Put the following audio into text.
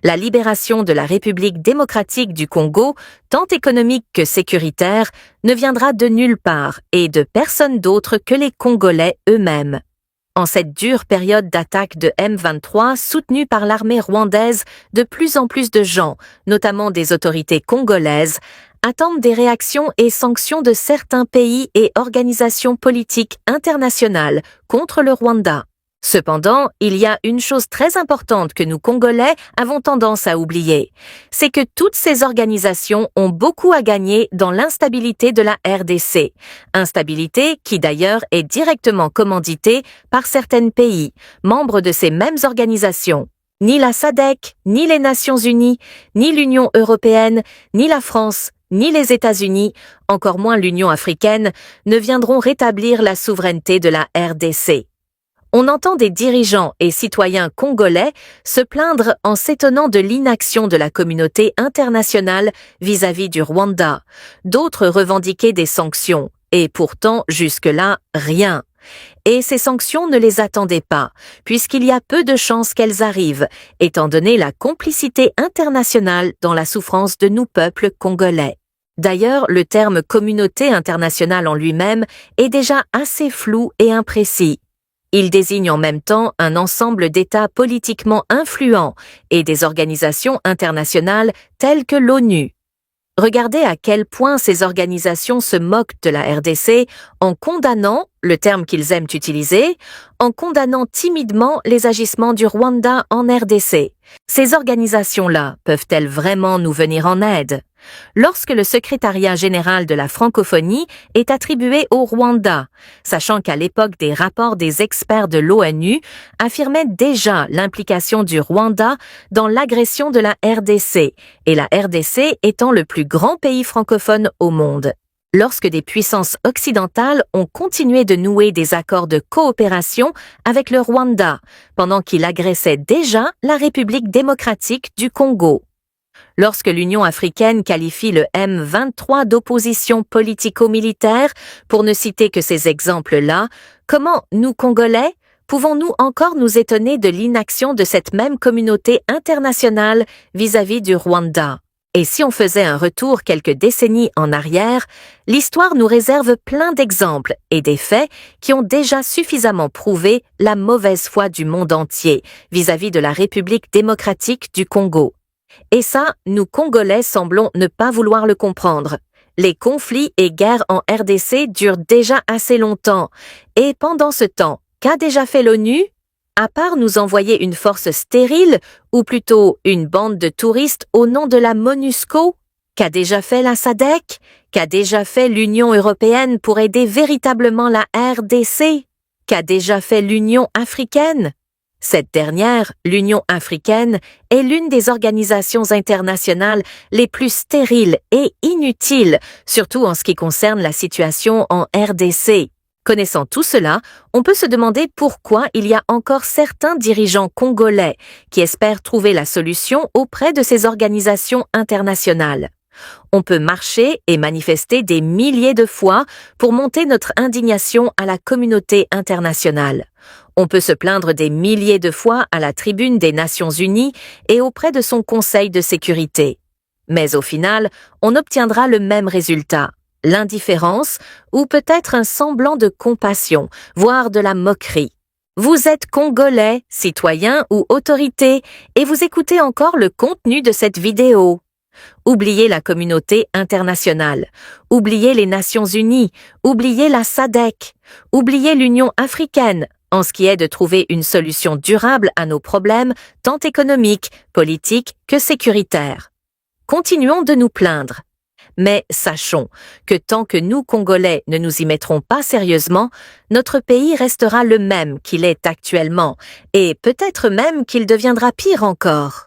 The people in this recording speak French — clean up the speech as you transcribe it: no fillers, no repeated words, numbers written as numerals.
La libération de la République démocratique du Congo, tant économique que sécuritaire, ne viendra de nulle part et de personne d'autre que les Congolais eux-mêmes. En cette dure période d'attaque de M23 soutenue par l'armée rwandaise, de plus en plus de gens, notamment des autorités congolaises, attendent des réactions et sanctions de certains pays et organisations politiques internationales contre le Rwanda. Cependant, il y a une chose très importante que nous Congolais avons tendance à oublier, c'est que toutes ces organisations ont beaucoup à gagner dans l'instabilité de la RDC, instabilité qui d'ailleurs est directement commanditée par certains pays, membres de ces mêmes organisations. Ni la SADC, ni les Nations Unies, ni l'Union européenne, ni la France, ni les États-Unis, encore moins l'Union africaine, ne viendront rétablir la souveraineté de la RDC. On entend des dirigeants et citoyens congolais se plaindre en s'étonnant de l'inaction de la communauté internationale vis-à-vis du Rwanda, d'autres revendiquer des sanctions, et pourtant jusque-là, rien. Et ces sanctions ne les attendaient pas, puisqu'il y a peu de chances qu'elles arrivent, étant donné la complicité internationale dans la souffrance de nous peuples congolais. D'ailleurs, le terme communauté internationale en lui-même est déjà assez flou et imprécis. Il désigne en même temps un ensemble d'États politiquement influents et des organisations internationales telles que l'ONU. Regardez à quel point ces organisations se moquent de la RDC en condamnant, le terme qu'ils aiment utiliser, en condamnant timidement les agissements du Rwanda en RDC. Ces organisations-là peuvent-elles vraiment nous venir en aide? Lorsque le secrétariat général de la francophonie est attribué au Rwanda, sachant qu'à l'époque des rapports des experts de l'ONU affirmaient déjà l'implication du Rwanda dans l'agression de la RDC, et la RDC étant le plus grand pays francophone au monde. Lorsque des puissances occidentales ont continué de nouer des accords de coopération avec le Rwanda, pendant qu'il agressait déjà la République démocratique du Congo. Lorsque l'Union africaine qualifie le M23 d'opposition politico-militaire, pour ne citer que ces exemples-là, comment, nous Congolais, pouvons-nous encore nous étonner de l'inaction de cette même communauté internationale vis-à-vis du Rwanda? Et si on faisait un retour quelques décennies en arrière, l'histoire nous réserve plein d'exemples et des faits qui ont déjà suffisamment prouvé la mauvaise foi du monde entier vis-à-vis de la République démocratique du Congo. Et ça, nous Congolais semblons ne pas vouloir le comprendre. Les conflits et guerres en RDC durent déjà assez longtemps. Et pendant ce temps, qu'a déjà fait l'ONU? À part nous envoyer une force stérile, ou plutôt une bande de touristes au nom de la MONUSCO? Qu'a déjà fait la SADC? Qu'a déjà fait l'Union européenne pour aider véritablement la RDC? Qu'a déjà fait l'Union africaine? Cette dernière, l'Union africaine, est l'une des organisations internationales les plus stériles et inutiles, surtout en ce qui concerne la situation en RDC. Connaissant tout cela, on peut se demander pourquoi il y a encore certains dirigeants congolais qui espèrent trouver la solution auprès de ces organisations internationales. On peut marcher et manifester des milliers de fois pour monter notre indignation à la communauté internationale. On peut se plaindre des milliers de fois à la tribune des Nations Unies et auprès de son Conseil de sécurité. Mais au final, on obtiendra le même résultat, l'indifférence ou peut-être un semblant de compassion, voire de la moquerie. Vous êtes Congolais, citoyens ou autorités, et vous écoutez encore le contenu de cette vidéo. Oubliez la communauté internationale, oubliez les Nations Unies, oubliez la SADC, oubliez l'Union africaine, en ce qui est de trouver une solution durable à nos problèmes, tant économiques, politiques que sécuritaires. Continuons de nous plaindre. Mais sachons que tant que nous, Congolais, ne nous y mettrons pas sérieusement, notre pays restera le même qu'il est actuellement, et peut-être même qu'il deviendra pire encore.